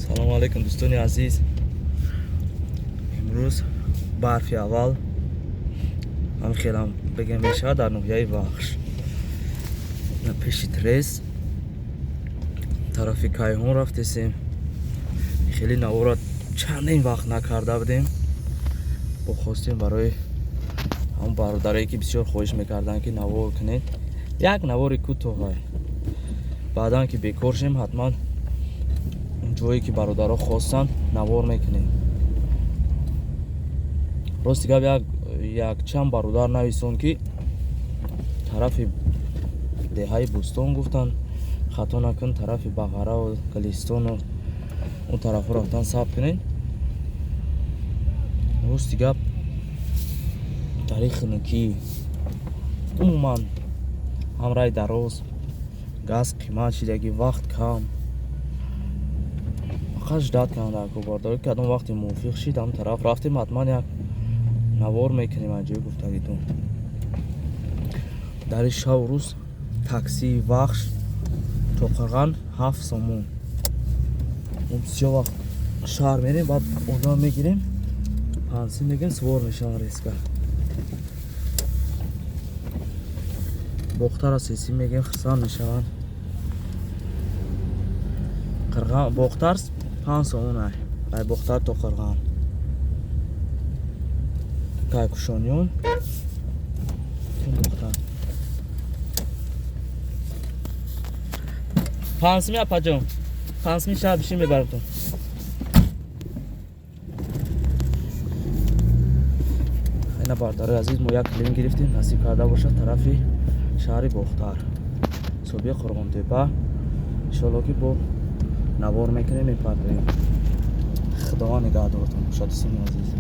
салому алейкум дӯстони азиз. имрӯз барфи аввал ҳам хелам бегем мешавад дар ноҳияи вахш пеши трес тарафи кайҳон рафтесем. хеле навора чандин вақт накарда будем. бохостем барои ҳам бародарое ки бисёр хоҳиш мекарданд ки навор кунед, як навори кӯтоҳе. баъдан ки бекор шем ҳатман ҷое ки бародаро хостанд навор мекунем. рости гап якчанд бародар нависон ки тарафи деҳаи бӯстон гуфтанд хато накун тарафи бағараву галистону он тарафҳо рафтан сабт кунед. рости гап таърихи нукӣ умуман ҳамраи дароз, газ қимат шидаги вақт кам, фақат ждат канда кӯбардорӣ кадом вақти мувофиқ шид ҳам тараф рафтем ҳатман як навор мекунем аз ҷои гуфтагитон. дари шаву рӯз таксии вахш то Қарған 7 сомон. бисёр вақт шаҳр мерем, баъд одам мегирем, панси мегирем, свор мешавам реска. бохтара сеси мегирем, хирсан мешаванд. бохтар 5 сомон ай. ай бохтар то Қарған. кайкушониён бохтар 5 апаҷон 5 шаҳр бишин мебаратон. айна бародари азиз, мо як клин гирифтем, насиб карда бошад тарафи шаҳри бохтар соби Қурғонтепа. иншоалло ки бо навор мекунем, мепарвем. худованд нигаҳдортон бошад дӯстони азиз.